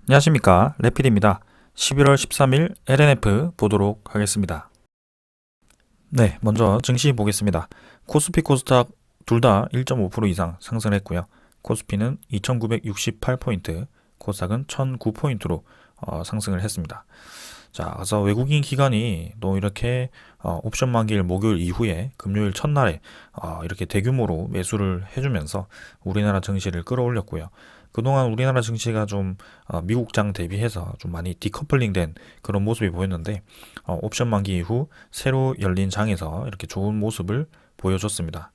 안녕하십니까, 레필입니다. 11월 13일 LNF 보도록 하겠습니다. 네, 먼저 증시 보겠습니다. 코스피 코스닥 둘 다 1.5% 이상 상승했고요. 코스피는 2968포인트, 코스닥은 1009포인트로 상승을 했습니다. 자, 그래서 외국인 기관이 또 이렇게 옵션 만기일 목요일 이후에 금요일 첫날에 이렇게 대규모로 매수를 해주면서 우리나라 증시를 끌어올렸고요. 그동안 우리나라 증시가 좀 미국장 대비해서 좀 많이 디커플링된 그런 모습이 보였는데 옵션 만기 이후 새로 열린 장에서 이렇게 좋은 모습을 보여줬습니다.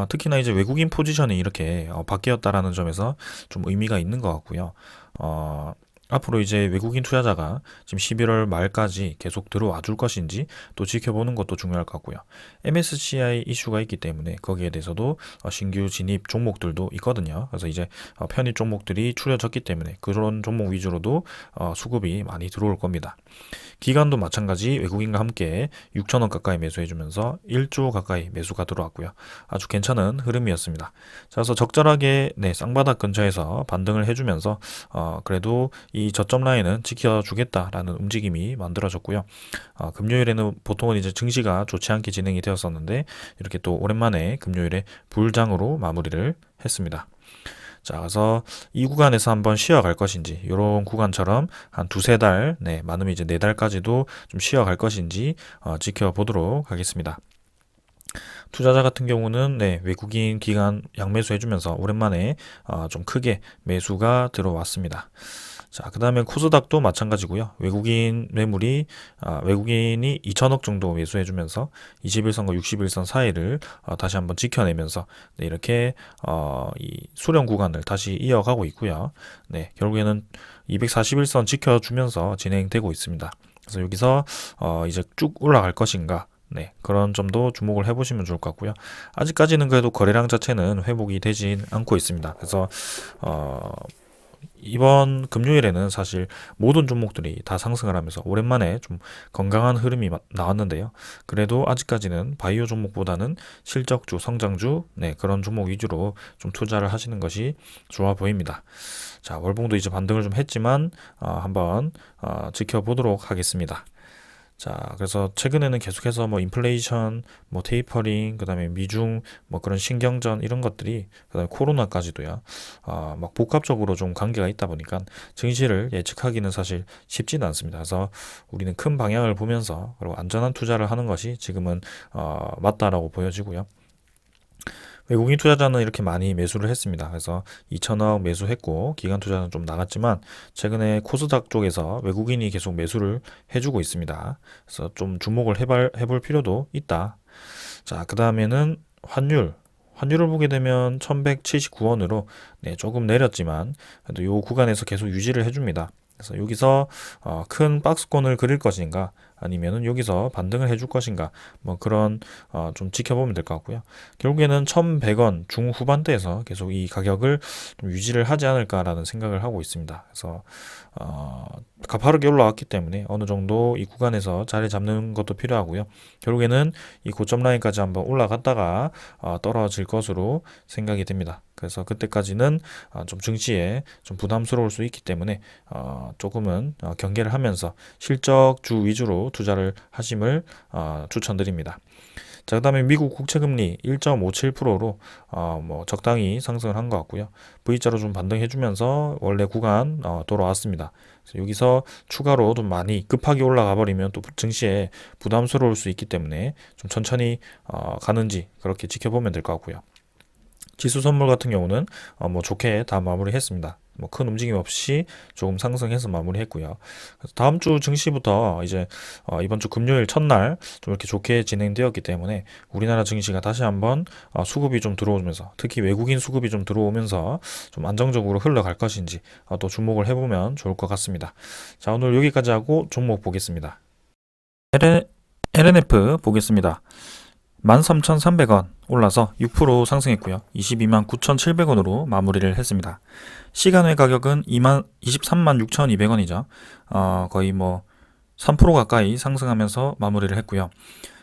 특히나 이제 외국인 포지션이 이렇게 바뀌었다라는 점에서 좀 의미가 있는 것 같고요. 앞으로 이제 외국인 투자자가 지금 11월 말까지 계속 들어와 줄 것인지 또 지켜보는 것도 중요할 것 같고요. MSCI 이슈가 있기 때문에 거기에 대해서도 신규 진입 종목들도 있거든요. 그래서 이제 편입 종목들이 추려졌기 때문에 그런 종목 위주로도 수급이 많이 들어올 겁니다. 기관도 마찬가지 외국인과 함께 6천원 가까이 매수해주면서 1조 가까이 매수가 들어왔고요. 아주 괜찮은 흐름이었습니다. 자, 그래서 적절하게 쌍바닥 근처에서 반등을 해주면서 그래도 이 저점 라인은 지켜주겠다라는 움직임이 만들어졌고요. 금요일에는 보통은 이제 증시가 좋지 않게 진행이 되었었는데 이렇게 또 오랜만에 금요일에 불장으로 마무리를 했습니다. 자, 그래서 이 구간에서 한번 쉬어갈 것인지, 이런 구간처럼 한 두세 달, 많으면 이제 네 달까지도 좀 쉬어갈 것인지 지켜보도록 하겠습니다. 투자자 같은 경우는 외국인 기관 양매수 해주면서 오랜만에 좀 크게 매수가 들어왔습니다. 자, 그 다음에 코스닥도 마찬가지고요. 외국인 매물이 외국인이 2천억 정도 매수해주면서 21선과 61선 사이를 다시 한번 지켜내면서 이렇게 이 수렴 구간을 다시 이어가고 있고요. 결국에는 241선 지켜주면서 진행되고 있습니다. 그래서 여기서 이제 쭉 올라갈 것인가, 그런 점도 주목을 해보시면 좋을 것 같고요. 아직까지는 그래도 거래량 자체는 회복이 되진 않고 있습니다. 그래서 이번 금요일에는 사실 모든 종목들이 다 상승을 하면서 오랜만에 좀 건강한 흐름이 나왔는데요. 그래도 아직까지는 바이오 종목보다는 실적주, 성장주, 그런 종목 위주로 좀 투자를 하시는 것이 좋아 보입니다. 자, 월봉도 이제 반등을 좀 했지만 한번 지켜보도록 하겠습니다. 자, 그래서 최근에는 계속해서 뭐 인플레이션, 뭐 테이퍼링, 그다음에 미중 뭐 그런 신경전 이런 것들이, 그다음에 코로나까지도요. 막 복합적으로 좀 관계가 있다 보니까 증시를 예측하기는 사실 쉽지는 않습니다. 그래서 우리는 큰 방향을 보면서 그리고 안전한 투자를 하는 것이 지금은 맞다라고 보여지고요. 외국인 투자자는 이렇게 많이 매수를 했습니다. 그래서 2천억 매수했고 기관 투자는 좀 나갔지만 최근에 코스닥 쪽에서 외국인이 계속 매수를 해주고 있습니다. 그래서 좀 주목을 해볼 필요도 있다. 자, 그 다음에는 환율을 보게 되면 1179원으로 조금 내렸지만 그래도 이 구간에서 계속 유지를 해줍니다. 그래서 여기서 큰 박스권을 그릴 것인가, 아니면은 여기서 반등을 해줄 것인가, 뭐 그런 좀 지켜보면 될 것 같고요. 결국에는 1100원 중후반대에서 계속 이 가격을 좀 유지를 하지 않을까라는 생각을 하고 있습니다. 그래서 가파르게 올라왔기 때문에 어느 정도 이 구간에서 자리 잡는 것도 필요하고요. 결국에는 이 고점 라인까지 한번 올라갔다가 떨어질 것으로 생각이 됩니다. 그래서 그때까지는 좀 증시에 좀 부담스러울 수 있기 때문에 조금은 경계를 하면서 실적주 위주로 투자를 하심을 추천드립니다. 자, 그 다음에 미국 국채금리 1.57%로 뭐 적당히 상승을 한 것 같고요. V자로 좀 반등해주면서 원래 구간 돌아왔습니다. 그래서 여기서 추가로 좀 많이 급하게 올라가 버리면 또 증시에 부담스러울 수 있기 때문에 좀 천천히 가는지 그렇게 지켜보면 될 것 같고요. 지수 선물 같은 경우는 뭐 좋게 다 마무리했습니다. 뭐 큰 움직임 없이 조금 상승해서 마무리했고요. 그래서 다음 주 증시부터 이제 이번 주 금요일 첫날 좀 이렇게 좋게 진행되었기 때문에 우리나라 증시가 다시 한번 수급이 좀 들어오면서, 특히 외국인 수급이 좀 들어오면서 좀 안정적으로 흘러갈 것인지 또 주목을 해보면 좋을 것 같습니다. 자, 오늘 여기까지 하고 종목 보겠습니다. LNF 보겠습니다. 13,300원 올라서 6% 상승했고요. 22만 9,700원으로 마무리를 했습니다. 시간외 가격은 23만 6,200원이죠. 거의 뭐 3% 가까이 상승하면서 마무리를 했고요.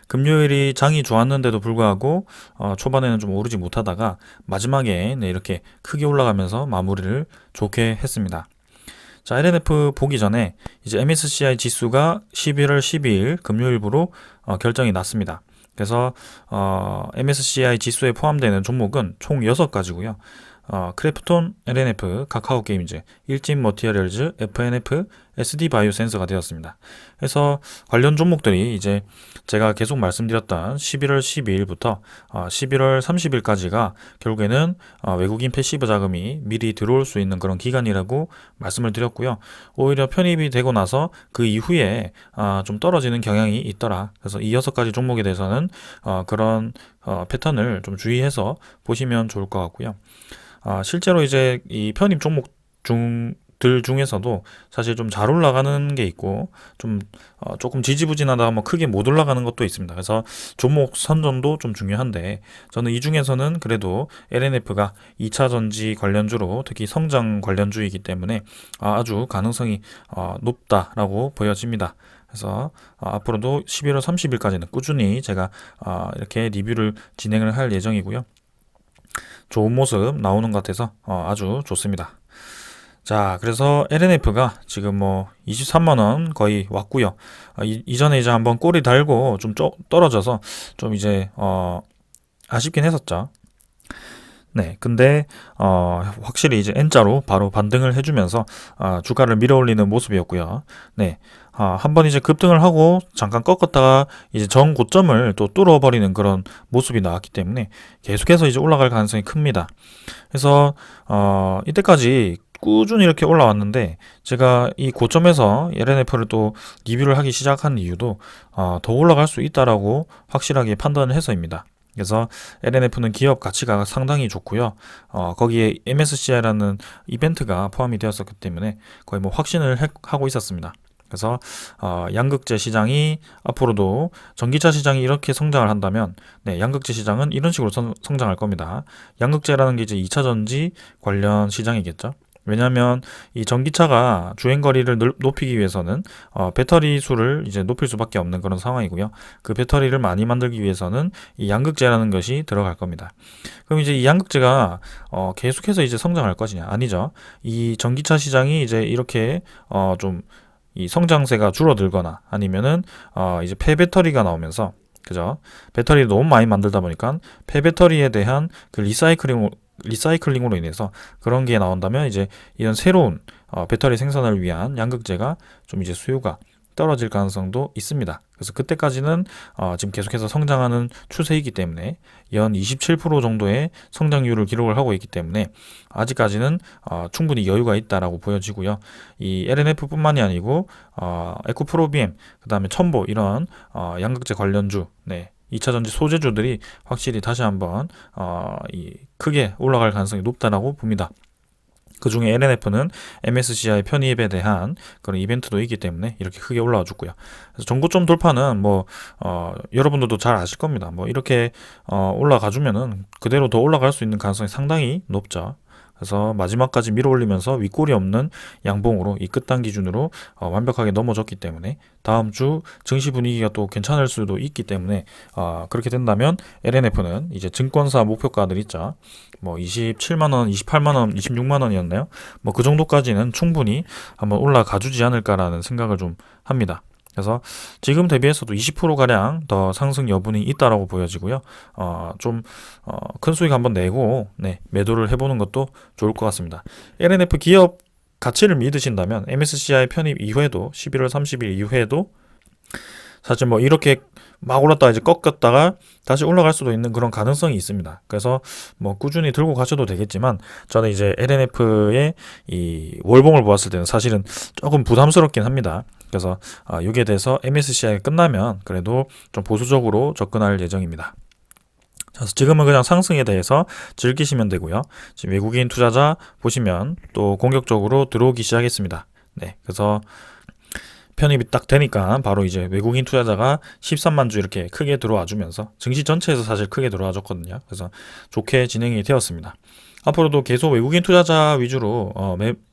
금요일이 장이 좋았는데도 불구하고 초반에는 좀 오르지 못하다가 마지막에 이렇게 크게 올라가면서 마무리를 좋게 했습니다. 자, LNF 보기 전에 이제 MSCI 지수가 11월 12일 금요일부로 결정이 났습니다. 그래서 MSCI 지수에 포함되는 종목은 총 6가지고요. 크래프톤, LNF, 카카오게임즈, 일진 머티리얼즈, FNF, SD바이오 센서가 되었습니다. 그래서 관련 종목들이 이제 제가 계속 말씀드렸던 11월 12일부터 11월 30일까지가 결국에는 외국인 패시브 자금이 미리 들어올 수 있는 그런 기간이라고 말씀을 드렸고요. 오히려 편입이 되고 나서 그 이후에 좀 떨어지는 경향이 있더라. 그래서 이 6가지 종목에 대해서는 그런 패턴을 좀 주의해서 보시면 좋을 것 같고요. 실제로 이제 이 편입 종목들 중에서도 사실 좀 잘 올라가는 게 있고 좀 조금 지지부진하다 뭐 크게 못 올라가는 것도 있습니다. 그래서 종목 선정도 좀 중요한데 저는 이 중에서는 그래도 LNF가 2차 전지 관련주로 특히 성장 관련주이기 때문에 아주 가능성이 높다라고 보여집니다. 그래서 앞으로도 11월 30일까지는 꾸준히 제가 이렇게 리뷰를 진행을 할 예정이고요. 좋은 모습 나오는 것 같아서 아주 좋습니다. 자, 그래서 LNF가 지금 뭐 23만원 거의 왔고요. 이전에 이제 한번 꼬리 달고 좀 떨어져서 좀 이제 아쉽긴 했었죠. 네, 근데 확실히 이제 N자로 바로 반등을 해주면서 주가를 밀어올리는 모습이었고요. 네, 한번 이제 급등을 하고 잠깐 꺾었다가 이제 전 고점을 또 뚫어버리는 그런 모습이 나왔기 때문에 계속해서 이제 올라갈 가능성이 큽니다. 그래서 이때까지 꾸준히 이렇게 올라왔는데 제가 이 고점에서 LNF를 또 리뷰를 하기 시작한 이유도 더 올라갈 수 있다라고 확실하게 판단을 해서입니다. 그래서 LNF는 기업 가치가 상당히 좋고요. 거기에 MSCI라는 이벤트가 포함이 되었었기 때문에 거의 뭐 확신을 하고 있었습니다. 그래서 양극재 시장이 앞으로도 전기차 시장이 이렇게 성장을 한다면 네, 양극재 시장은 이런 식으로 성장할 겁니다. 양극재라는 게 이제 2차 전지 관련 시장이겠죠. 왜냐하면 이 전기차가 주행거리를 높이기 위해서는 배터리 수를 이제 높일 수밖에 없는 그런 상황이고요. 그 배터리를 많이 만들기 위해서는 이 양극재라는 것이 들어갈 겁니다. 그럼 이제 이 양극재가 계속해서 이제 성장할 것이냐? 아니죠. 이 전기차 시장이 이제 이렇게 좀 이 성장세가 줄어들거나 아니면은 이제 폐배터리가 나오면서 그죠? 배터리를 너무 많이 만들다 보니까 폐배터리에 대한 그 리사이클링으로 인해서 그런 게 나온다면 이제 이런 새로운 배터리 생산을 위한 양극재가 좀 이제 수요가 떨어질 가능성도 있습니다. 그래서 그때까지는 지금 계속해서 성장하는 추세이기 때문에 연 27% 정도의 성장률을 기록을 하고 있기 때문에 아직까지는 충분히 여유가 있다라고 보여지고요. 이 LNF뿐만이 아니고 에코프로비엠, 그다음에 첨보 이런 양극재 관련주, 네. 2차 전지 소재주들이 확실히 다시 한번 크게 올라갈 가능성이 높다라고 봅니다. 그 중에 LNF는 MSCI 편입에 대한 그런 이벤트도 있기 때문에 이렇게 크게 올라와 줬고요. 그래서 전고점 돌파는 뭐 여러분들도 잘 아실 겁니다. 뭐 이렇게 올라가 주면은 그대로 더 올라갈 수 있는 가능성이 상당히 높죠. 그래서 마지막까지 밀어올리면서 윗골이 없는 양봉으로 이 끝단 기준으로 완벽하게 넘어졌기 때문에 다음 주 증시 분위기가 또 괜찮을 수도 있기 때문에 그렇게 된다면 LNF는 이제 증권사 목표가들 있죠. 뭐 27만원, 28만원, 26만원이었나요? 뭐 그 정도까지는 충분히 한번 올라가 주지 않을까라는 생각을 좀 합니다. 그래서 지금 대비해서도 20%가량 더 상승 여분이 있다라고 보여지고요. 좀 큰 수익 한번 내고 네, 매도를 해보는 것도 좋을 것 같습니다. LNF 기업 가치를 믿으신다면 MSCI 편입 이후에도 11월 30일 이후에도 사실 뭐 이렇게 막 올랐다가 이제 꺾였다가 다시 올라갈 수도 있는 그런 가능성이 있습니다. 그래서 뭐 꾸준히 들고 가셔도 되겠지만 저는 이제 LNF의 이 월봉을 보았을 때는 사실은 조금 부담스럽긴 합니다. 그래서 여기에 대해서 MSCI가 끝나면 그래도 좀 보수적으로 접근할 예정입니다. 그래서 지금은 그냥 상승에 대해서 즐기시면 되고요. 지금 외국인 투자자 보시면 또 공격적으로 들어오기 시작했습니다. 네, 그래서 편입이 딱 되니까 바로 이제 외국인 투자자가 13만 주 이렇게 크게 들어와 주면서 증시 전체에서 사실 크게 들어와 줬거든요. 그래서 좋게 진행이 되었습니다. 앞으로도 계속 외국인 투자자 위주로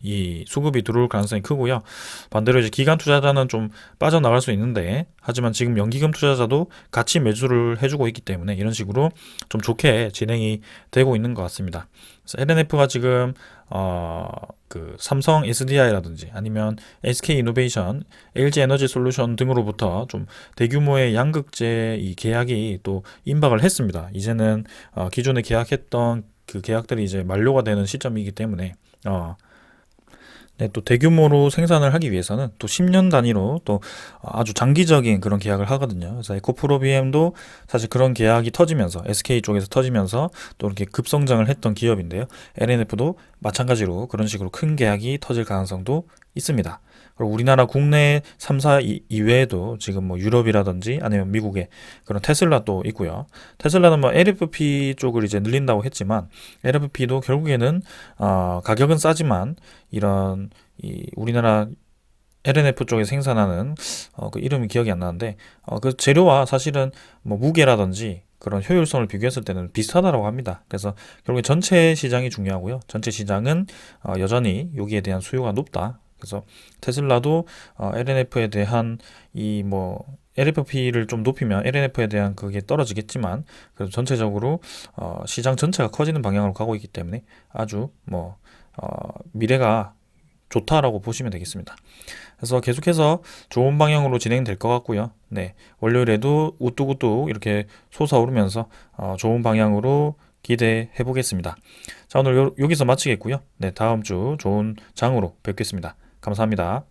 이 수급이 들어올 가능성이 크고요. 반대로 이제 기관 투자자는 좀 빠져나갈 수 있는데 하지만 지금 연기금 투자자도 같이 매수를 해주고 있기 때문에 이런 식으로 좀 좋게 진행이 되고 있는 것 같습니다. 그래서 LNF가 지금 그 삼성 SDI라든지 아니면 SK 이노베이션, LG 에너지 솔루션 등으로부터 좀 대규모의 양극재 이 계약이 또 임박을 했습니다. 이제는 기존에 계약했던 그 계약들이 이제 만료가 되는 시점이기 때문에 네, 또 대규모로 생산을 하기 위해서는 또 10년 단위로 또 아주 장기적인 그런 계약을 하거든요. 그래서 에코프로비엠도 사실 그런 계약이 터지면서 SK 쪽에서 터지면서 또 이렇게 급성장을 했던 기업인데요. LNF도 마찬가지로 그런 식으로 큰 계약이 터질 가능성도 있습니다. 그리고 우리나라 국내 3사 이외에도 지금 뭐 유럽이라든지 아니면 미국에 그런 테슬라도 있고요. 테슬라는 뭐 LFP 쪽을 이제 늘린다고 했지만 LFP도 결국에는 가격은 싸지만 이런 이 우리나라 LNF 쪽에 생산하는 그 이름이 기억이 안 나는데 그 재료와 사실은 뭐 무게라든지 그런 효율성을 비교했을 때는 비슷하다라고 합니다. 그래서 결국에 전체 시장이 중요하고요. 전체 시장은 여전히 여기에 대한 수요가 높다. 그래서 테슬라도 LNF에 대한 이 뭐 LFP를 좀 높이면 LNF에 대한 그게 떨어지겠지만 그래도 전체적으로 시장 전체가 커지는 방향으로 가고 있기 때문에 아주 뭐 미래가 좋다라고 보시면 되겠습니다. 그래서 계속해서 좋은 방향으로 진행될 것 같고요. 네, 월요일에도 우뚝우뚝 이렇게 솟아오르면서 좋은 방향으로 기대해 보겠습니다. 자, 오늘 여기서 마치겠고요. 네, 다음 주 좋은 장으로 뵙겠습니다. 감사합니다.